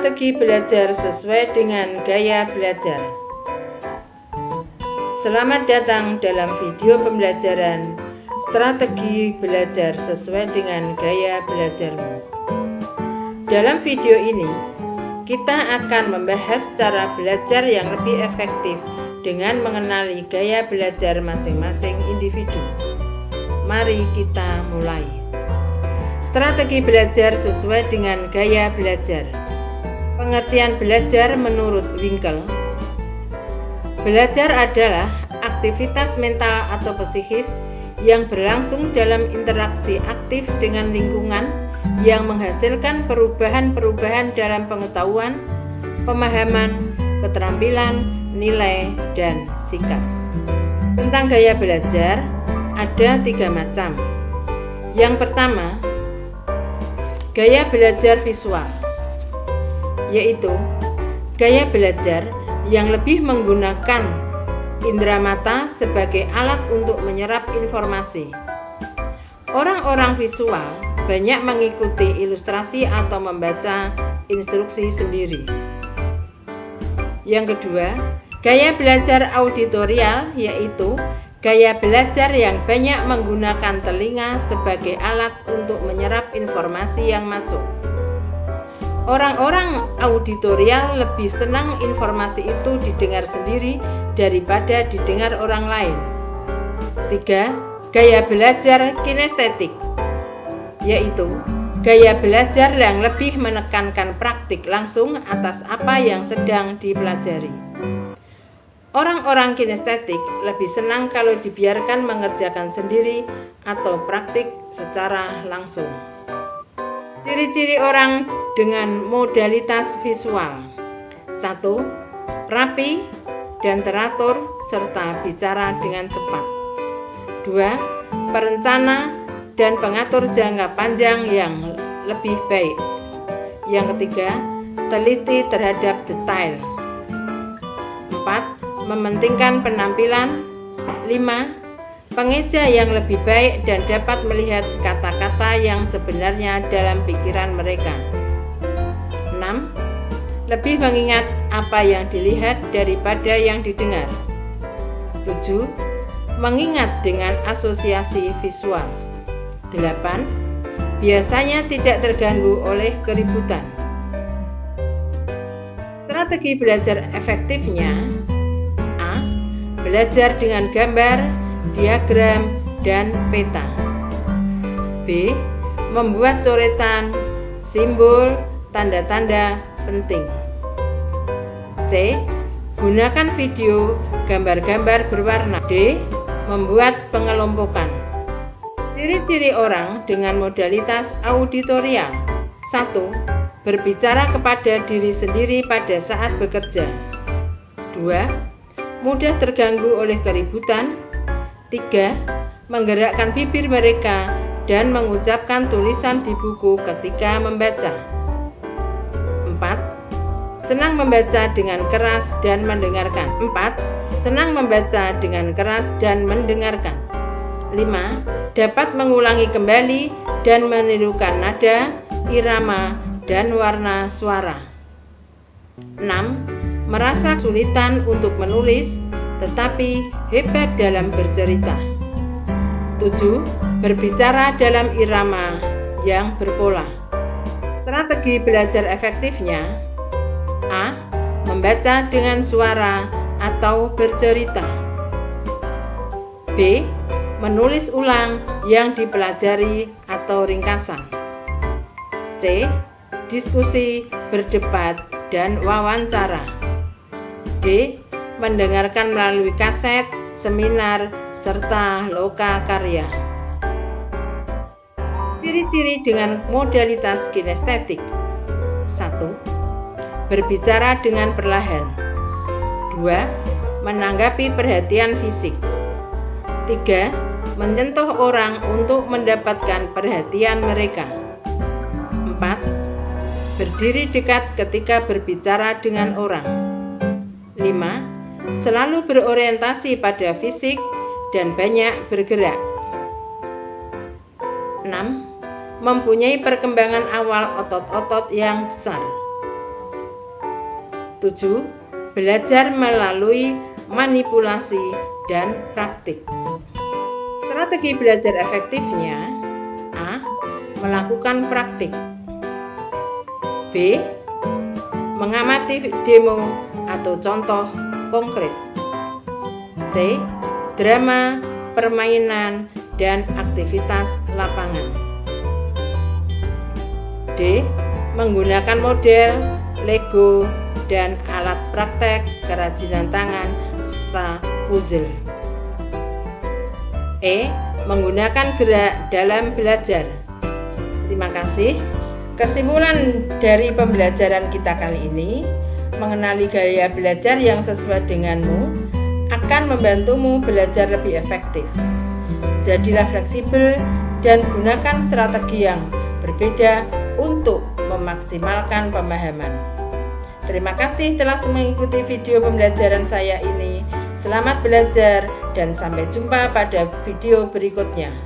Strategi belajar sesuai dengan gaya belajar. Selamat datang dalam video pembelajaran strategi belajar sesuai dengan gaya belajarmu. Dalam video ini, kita akan membahas cara belajar yang lebih efektif dengan mengenali gaya belajar masing-masing individu. Mari kita mulai. Strategi belajar sesuai dengan gaya belajar. Pengertian belajar menurut Winkel. Belajar adalah aktivitas mental atau psikis yang berlangsung dalam interaksi aktif dengan lingkungan yang menghasilkan perubahan-perubahan dalam pengetahuan, pemahaman, keterampilan, nilai, dan sikap. Tentang gaya belajar, ada 3 macam. Yang pertama, gaya belajar visual, yaitu gaya belajar yang lebih menggunakan indera mata sebagai alat untuk menyerap informasi. Orang-orang visual banyak mengikuti ilustrasi atau membaca instruksi sendiri. Yang kedua, gaya belajar auditorial, yaitu gaya belajar yang banyak menggunakan telinga sebagai alat untuk menyerap informasi yang masuk. Orang-orang auditorial lebih senang informasi itu didengar sendiri daripada didengar orang lain. 3. Gaya belajar kinestetik, yaitu gaya belajar yang lebih menekankan praktik langsung atas apa yang sedang dipelajari. Orang-orang kinestetik lebih senang kalau dibiarkan mengerjakan sendiri atau praktik secara langsung. Ciri-ciri orang dengan modalitas visual. 1. Rapi dan teratur serta bicara dengan cepat. 2. Perencana dan pengatur jangka panjang yang lebih baik. Yang ketiga, teliti terhadap detail. 4. Mementingkan penampilan. 5. Pengeja yang lebih baik dan dapat melihat kata-kata yang sebenarnya dalam pikiran mereka. 6. Lebih mengingat apa yang dilihat daripada yang didengar. 7. Mengingat dengan asosiasi visual. 8. Biasanya tidak terganggu oleh keributan. Strategi belajar efektifnya: A. Belajar dengan gambar, diagram, dan peta. B. Membuat coretan, simbol, tanda-tanda penting. C. Gunakan video, gambar-gambar berwarna. D. Membuat pengelompokan. Ciri-ciri orang dengan modalitas auditorial. 1. Berbicara kepada diri sendiri pada saat bekerja. 2. Mudah terganggu oleh keributan. 3. Menggerakkan bibir mereka dan mengucapkan tulisan di buku ketika membaca. 4. Senang membaca dengan keras dan mendengarkan. 4. Senang membaca dengan keras dan mendengarkan. 5. Dapat mengulangi kembali dan menirukan nada, irama, dan warna suara. 6. Merasa kesulitan untuk menulis, tetapi hebat dalam bercerita. 7. Berbicara dalam irama yang berpola. Strategi belajar efektifnya: A. Membaca dengan suara atau bercerita. B. Menulis ulang yang dipelajari atau ringkasan. C. Diskusi, berdebat, dan wawancara. D. Mendengarkan melalui kaset, seminar, serta loka karya. Ciri-ciri dengan modalitas kinestetik. 1. Berbicara dengan perlahan. 2. Menanggapi perhatian fisik. 3. Menyentuh orang untuk mendapatkan perhatian mereka. 4. Berdiri dekat ketika berbicara dengan orang. 5. Selalu berorientasi pada fisik dan banyak bergerak. 6. Mempunyai perkembangan awal otot-otot yang besar. 7. Belajar melalui manipulasi dan praktik. Strategi belajar efektifnya: A. Melakukan praktik. B. Mengamati demo atau contoh konkret. C. Drama, permainan, dan aktivitas lapangan. D. Menggunakan model, Lego, dan alat praktek kerajinan tangan serta puzzle. E. Menggunakan gerak dalam belajar. Terima kasih. Kesimpulan dari pembelajaran kita kali ini, mengenali gaya belajar yang sesuai denganmu akan membantumu belajar lebih efektif. Jadilah fleksibel dan gunakan strategi yang berbeda untuk memaksimalkan pemahaman. Terima kasih telah mengikuti video pembelajaran saya ini. Selamat belajar dan sampai jumpa pada video berikutnya.